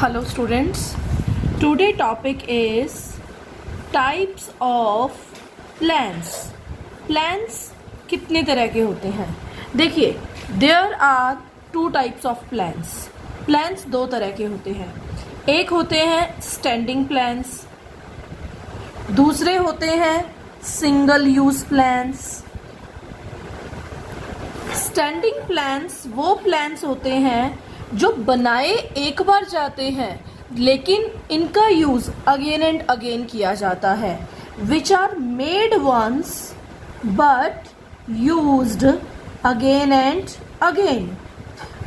Hello students, today topic is types of plants. Plants कितने तरह के होते हैं? देखिए, there are two types of plants. Plants दो तरह के होते हैं. एक होते हैं standing plants, दूसरे होते हैं single use plants. Standing plants वो प्लांट्स होते हैं जो बनाए एक बार जाते हैं लेकिन इनका यूज अगेन एंड अगेन किया जाता है. Which are made once but used again and again.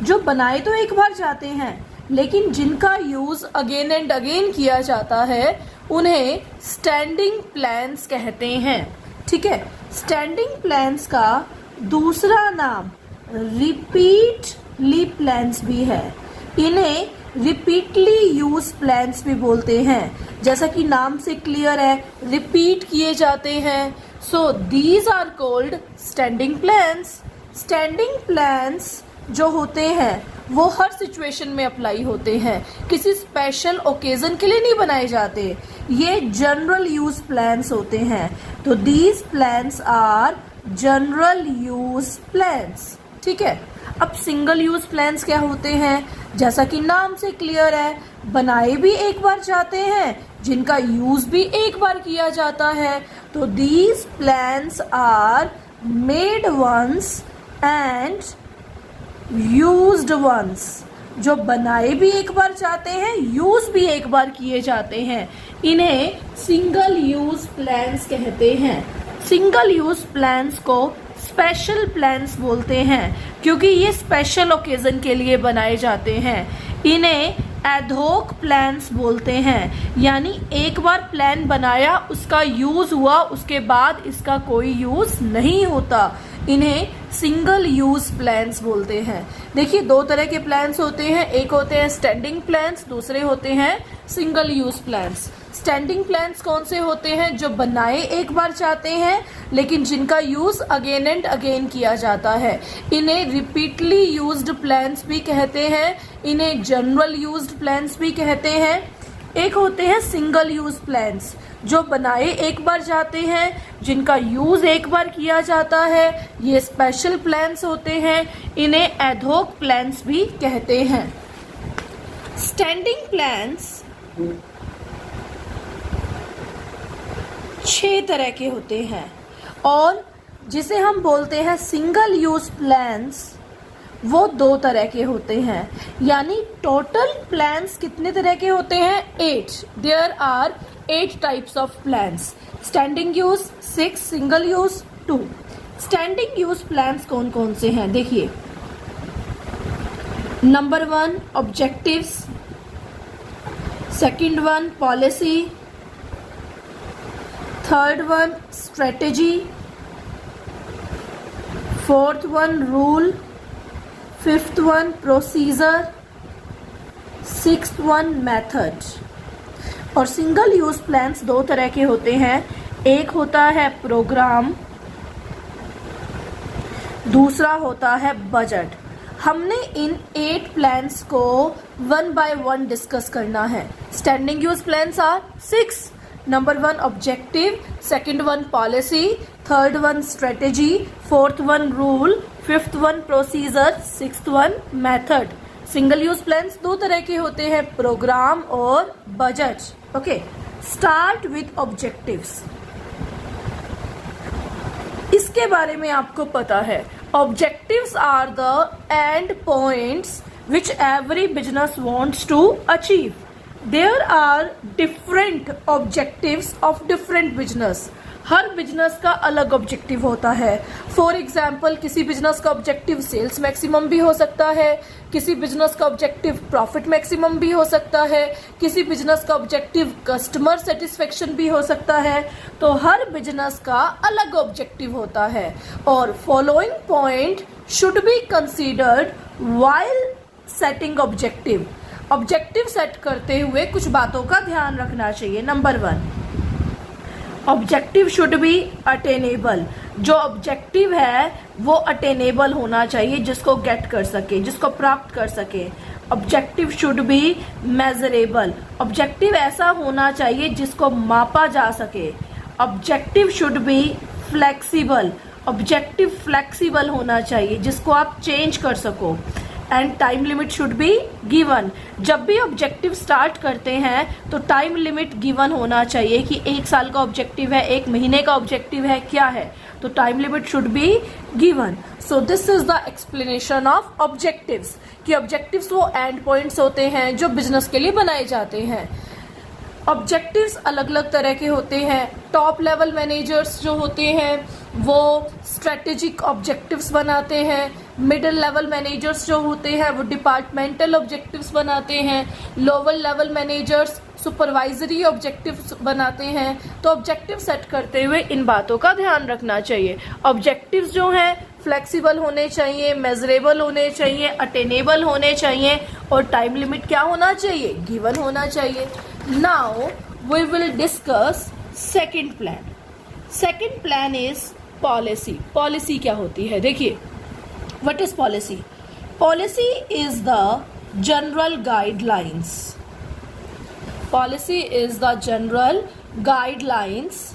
जो बनाए तो एक बार जाते हैं लेकिन जिनका यूज अगेन एंड अगेन किया जाता है उन्हें स्टैंडिंग प्लांट्स कहते हैं. ठीक है, स्टैंडिंग प्लांट्स का दूसरा नाम रिपीटली प्लांट्स भी है. इन्हें रिपीटली यूज प्लांट्स भी बोलते हैं. जैसा कि नाम से क्लियर है, रिपीट किए जाते हैं. So these are called standing plants. Standing plants जो होते हैं वो हर सिचुएशन में अप्लाई होते हैं, किसी स्पेशल ओकेजन के लिए नहीं बनाए जाते. ये जनरल यूज प्लांट्स होते हैं. तो these plants are general use plants. ठीक है, अब सिंगल यूज प्लांट्स क्या होते हैं? जैसा कि नाम से क्लियर है, बनाए भी एक बार जाते हैं, जिनका यूज भी एक बार किया जाता है. तो these plants are made once and used once. जो बनाए भी एक बार जाते हैं, यूज भी एक बार किए जाते हैं, इन्हें सिंगल यूज प्लांट्स कहते हैं. सिंगल यूज प्लांट्स को स्पेशल प्लांट्स बोलते हैं क्योंकि ये स्पेशल ओकेजन के लिए बनाए जाते हैं. इन्हें एडहॉक प्लांट्स बोलते हैं, यानी एक बार प्लान बनाया, उसका यूज हुआ, उसके बाद इसका कोई यूज नहीं होता. इन्हें सिंगल यूज प्लांट्स बोलते हैं. देखिए, दो तरह के प्लांट्स होते हैं. एक होते हैं स्टैंडिंग प्लांट्स, दूसरे होते हैं single use plants. Standing plants कौन से होते हैं? जो बनाए एक बार जाते हैं लेकिन जिनका यूज अगेन एंड अगेन किया जाता है. इन्हें रिपीटली यूज्ड प्लांट्स भी कहते हैं. इन्हें जनरल यूज्ड प्लांट्स भी कहते हैं. एक होते हैं सिंगल यूज प्लांट्स, जो बनाए एक बार जाते हैं, जिनका यूज एक बार किया जाता है. ये स्पेशल प्लांट्स होते हैं. इन्हें एडहॉक प्लांट्स भी कहते हैं. स्टैंडिंग प्लांट्स 6 तरह के होते हैं और जिसे हम बोलते हैं सिंगल यूज प्लांट्स, वो 2 तरह के होते हैं. यानी टोटल प्लांट्स कितने तरह के होते हैं? 8. There are 8 types of plants. Standing use 6, single use 2. Standing use plants कौन कौन से हैं? देखिए, number 1 objectives, second 1 policy, third 1 strategy, fourth 1 rule, fifth 1 procedure, sixth 1 method. और सिंगल यूज प्लांट्स 2 तरह के होते हैं. एक होता है प्रोग्राम, दूसरा होता है बजट. हमने इन 8 प्लान्स को 1 बाय 1 डिस्कस करना है. Standing use plans are 6. Number 1 objective, second 1 policy, third 1 strategy, fourth 1 rule, fifth 1 procedure, sixth 1 method. Single use plans 2 तरह के होते हैं, प्रोग्राम और budget. Okay, start with objectives. इसके बारे में आपको पता है, objectives are the end points which every business wants to achieve. There are different objectives of different business. हर बिजनेस का अलग ऑब्जेक्टिव होता है. फॉर एग्जाम्पल, किसी बिजनेस का ऑब्जेक्टिव सेल्स मैक्सिमम भी हो सकता है, किसी बिजनेस का ऑब्जेक्टिव प्रॉफिट मैक्सिमम भी हो सकता है, किसी बिजनेस का ऑब्जेक्टिव कस्टमर सेटिस्फेक्शन भी हो सकता है. तो हर बिजनेस का अलग ऑब्जेक्टिव होता है और following point should be considered while setting objective. Objective set करते हुए कुछ बातों का ध्यान रखना चाहिए. Number 1, objective should be attainable. जो ऑब्जेक्टिव है वो अटेनेबल होना चाहिए, जिसको गेट कर सके, जिसको प्राप्त कर सके. Objective should be measurable, objective ऐसा होना चाहिए जिसको मापा जा सके। Objective should be flexible, objective flexible होना चाहिए जिसको आप चेंज कर सको। And time limit should be given, जब भी ऑब्जेक्टिव स्टार्ट करते हैं तो टाइम लिमिट गिवन होना चाहिए कि 1 साल का ऑब्जेक्टिव है, 1 महीने का ऑब्जेक्टिव है, क्या है, तो time limit should be given. So this is the explanation of objectives, कि ऑब्जेक्टिव्स वो एंड पॉइंट्स होते हैं जो बिजनेस के लिए बनाए जाते हैं। ऑब्जेक्टिव्स अलग अलग तरह के होते हैं। टॉप लेवल मैनेजर्स जो होते हैं वो स्ट्रेटेजिक ऑब्जेक्टिव्स बनाते हैं, मिडिल लेवल मैनेजर्स जो होते हैं वो डिपार्टमेंटल ऑब्जेक्टिव्स बनाते हैं, lower level managers supervisory objectives बनाते हैं। तो ऑब्जेक्टिव सेट करते हुए इन बातों का ध्यान रखना चाहिए। ऑब्जेक्टिव्स जो हैं फ्लेक्सिबल होने चाहिए, मेजरेबल होने चाहिए, अटेनेबल होने चाहिए और टाइम लिमिट क्या होना चाहिए, गिवन होना चाहिए। Now we will discuss second plan. Second plan is policy. Policy क्या होती है, देखिए what is policy. Policy is the general guidelines, policy is the general guidelines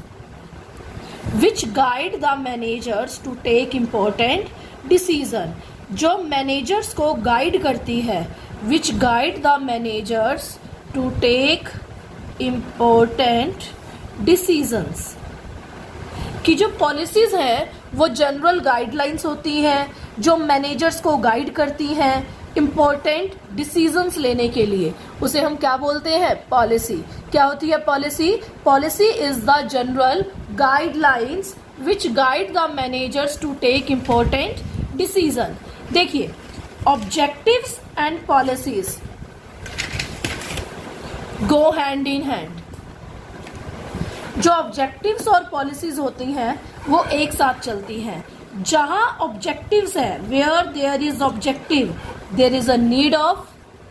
which guide the managers to take important decision, जो managers को guide करती है, which guide the managers to take important decisions, कि जो policies हैं वो general guidelines होती हैं जो मैनेजर्स को गाइड करती हैं इम्पोर्टेंट डिसीजंस लेने के लिए, उसे हम क्या बोलते हैं, पॉलिसी। क्या होती है policy? Policy is the general guidelines which guide the managers to take important decision. देखिए objectives and policies go hand in hand. जो ऑब्जेक्टिव्स और पॉलिसीज होती हैं वो एक साथ चलती हैं। जहां ऑब्जेक्टिव्स है, where there is objective there is a need of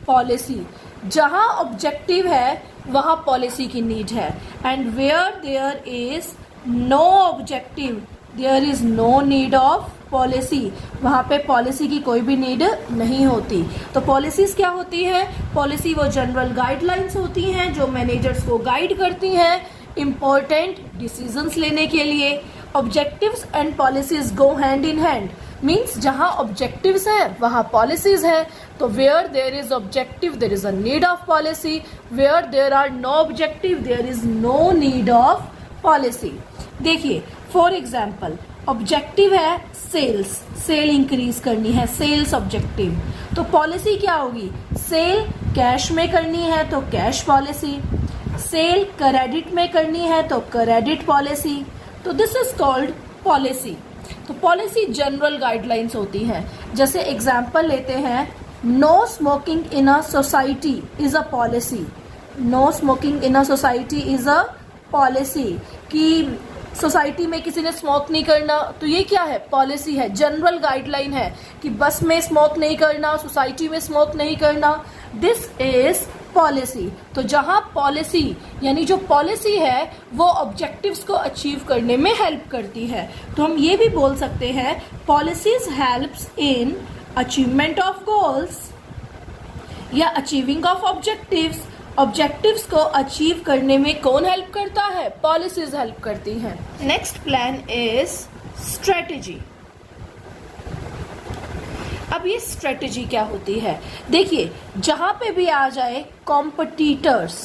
policy. जहां ऑब्जेक्टिव है वहां पॉलिसी की नीड है। And where there is no objective there is no need of policy, वहां पे पॉलिसी की कोई भी नीड नहीं होती। तो पॉलिसीज क्या होती है? पॉलिसी वो जनरल गाइडलाइंस होती हैं जो मैनेजर्स को गाइड करती हैं इम्पोर्टेंट डिसीजंस लेने के लिए। Objectives and policies go hand in hand, means जहां ऑब्जेक्टिव्स हैं वहां पॉलिसीज हैं। तो where there is objective there is a need of policy, where there are no objective there is no need of policy. देखिए for example objective है sales, sale increase करनी है, sales objective. तो policy क्या होगी? Cell cash में करनी है तो कैश पॉलिसी, सेल क्रेडिट में करनी है तो क्रेडिट पॉलिसी। तो दिस इज कॉल्ड पॉलिसी। तो पॉलिसी जनरल गाइडलाइंस होती है। जैसे एग्जाम्पल लेते हैं, no smoking in a society is a policy. No smoking in a society is a policy, कि सोसाइटी में किसी ने स्मोक नहीं करना, तो ये क्या है? पॉलिसी है, जनरल गाइडलाइन है कि बस में स्मोक नहीं करना, सोसाइटी में स्मोक नहीं करना। This is policy. तो जहां पॉलिसी यानी जो पॉलिसी है वो ऑब्जेक्टिव्स को अचीव करने में हेल्प करती है, तो हम ये भी बोल सकते हैं policies helps in achievement of goals या अचीविंग ऑफ ऑब्जेक्टिव्स। ऑब्जेक्टिव्स को अचीव करने में कौन हेल्प करता है? पॉलिसीज हेल्प करती हैं। Next plan is strategy. अब ये स्ट्रेटेजी क्या होती है? देखिए जहां पे भी आ जाए कॉम्पिटिटर्स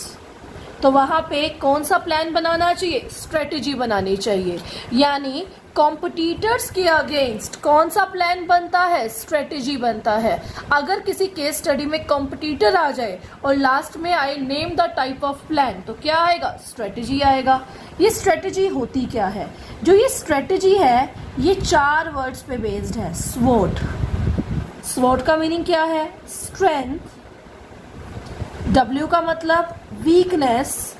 तो वहां पे कौन सा प्लान बनाना चाहिए? स्ट्रेटेजी बनानी चाहिए। यानी कॉम्पिटिटर्स के अगेंस्ट कौन सा प्लान बनता है? स्ट्रेटेजी बनता है। अगर किसी केस स्टडी में कॉम्पिटिटर आ जाए और लास्ट में आए name the type of plan, तो क्या आएगा? स्ट्रेटेजी आएगा। ये स्ट्रेटेजी होती क्या है? जो ये स्ट्रेटेजी है ये 4 वर्ड्स पे बेस्ड है। स्वॉट, स्वॉट का मीनिंग क्या है? स्ट्रेंथ। W का मतलब वीकनेस,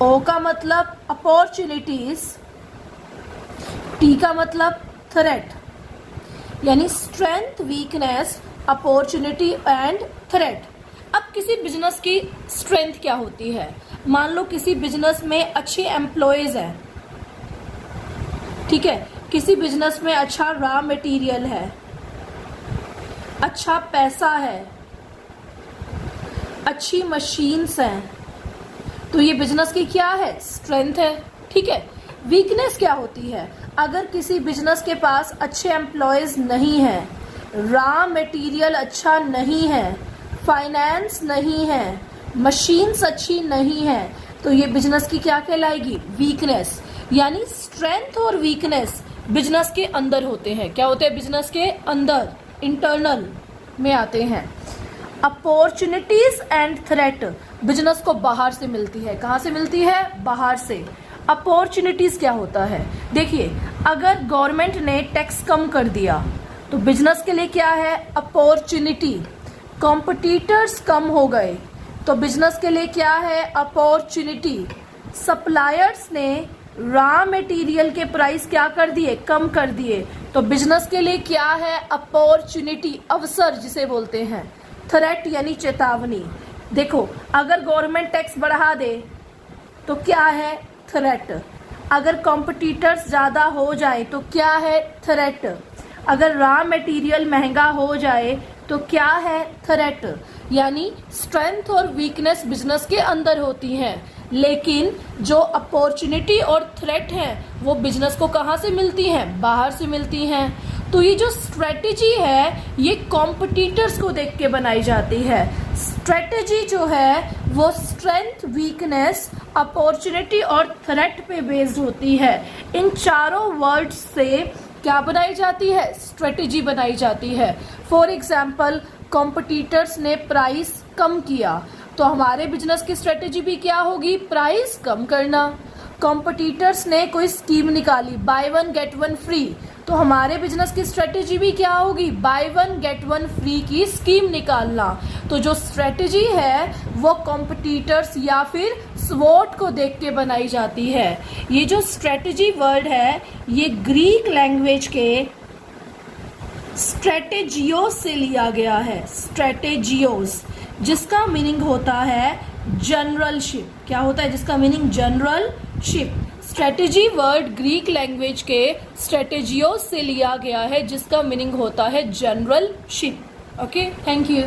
O का मतलब अपॉर्चुनिटीज, T का मतलब थ्रेट। यानी strength, weakness, opportunity and threat. अब किसी बिजनेस की स्ट्रेंथ क्या होती है? मान लो किसी बिजनेस में अच्छे एम्प्लॉयज हैं, ठीक है, किसी बिजनेस में अच्छा रॉ मटेरियल है, अच्छा पैसा है, अच्छी मशीन्स हैं, तो ये बिजनेस की क्या है, स्ट्रेंथ है। ठीक है। वीकनेस क्या होती है, अगर किसी बिजनेस के पास अच्छे एम्प्लॉयज नहीं है, रॉ मटेरियल अच्छा नहीं है, फाइनेंस नहीं है, मशीन्स अच्छी नहीं है, तो ये बिजनेस की क्या कहलाएगी, वीकनेस। यानी स्ट्रेंथ और वीकनेस बिजनेस के अंदर होते हैं। क्या होते हैं, बिजनेस के अंदर, इंटरनल में आते हैं। अपॉर्चुनिटीज एंड थ्रेट बिजनेस को बाहर से मिलती है। कहाँ से मिलती है, बाहर से। अपॉर्चुनिटीज क्या होता है, देखिए अगर गवर्नमेंट ने टैक्स कम कर दिया तो बिजनेस के लिए क्या है, अपॉर्चुनिटी। कॉम्पिटिटर्स कम हो गए तो बिजनेस के लिए क्या है, अपॉर्चुनिटी। सप्लायर्स ने रॉ मटेरियल के प्राइस क्या कर दिए, कम कर दिए, तो बिजनेस के लिए क्या है, अपॉर्चुनिटी, अवसर जिसे बोलते हैं। थ्रेट यानी चेतावनी। देखो अगर गवर्नमेंट टैक्स बढ़ा दे तो क्या है, थ्रेट। अगर कॉम्पिटिटर्स ज़्यादा हो जाए तो क्या है, थ्रेट। अगर रॉ मटेरियल महंगा हो जाए तो क्या है, थ्रेट। यानी स्ट्रेंथ और वीकनेस बिजनेस के अंदर होती हैं, लेकिन जो अपॉर्चुनिटी और थ्रेट हैं वो बिजनेस को कहाँ से मिलती हैं, बाहर से मिलती हैं। तो ये जो स्ट्रेटेजी है ये कॉम्पिटिटर्स को देख के बनाई जाती है। स्ट्रेटेजी जो है वो स्ट्रेंथ, वीकनेस, अपॉर्चुनिटी और थ्रेट पे बेस्ड होती है। इन चारों वर्ड्स से क्या बनाई जाती है, स्ट्रेटेजी बनाई जाती है। फॉर एग्जाम्पल कॉम्पिटिटर्स ने प्राइस कम किया तो हमारे बिजनेस की स्ट्रेटेजी भी क्या होगी, प्राइस कम करना। कॉम्पिटिटर्स ने कोई स्कीम निकाली, by one get one free, तो हमारे बिजनेस की स्ट्रेटेजी भी क्या होगी, by one get one free की स्कीम निकालना। तो जो स्ट्रेटेजी है वो कॉम्पिटिटर्स या फिर स्वॉट को देख के बनाई जाती है। ये जो स्ट्रेटेजी वर्ड है ये ग्रीक लैंग्वेज के स्ट्रेटेजियोस से लिया गया है, स्ट्रेटेजियोस, जिसका मीनिंग होता है जनरलशिप। क्या होता है, जिसका meaning generalship. Strategy word Greek language के स्ट्रेटेजियोस से लिया गया है जिसका मीनिंग होता है जनरलशिप। Okay, thank you.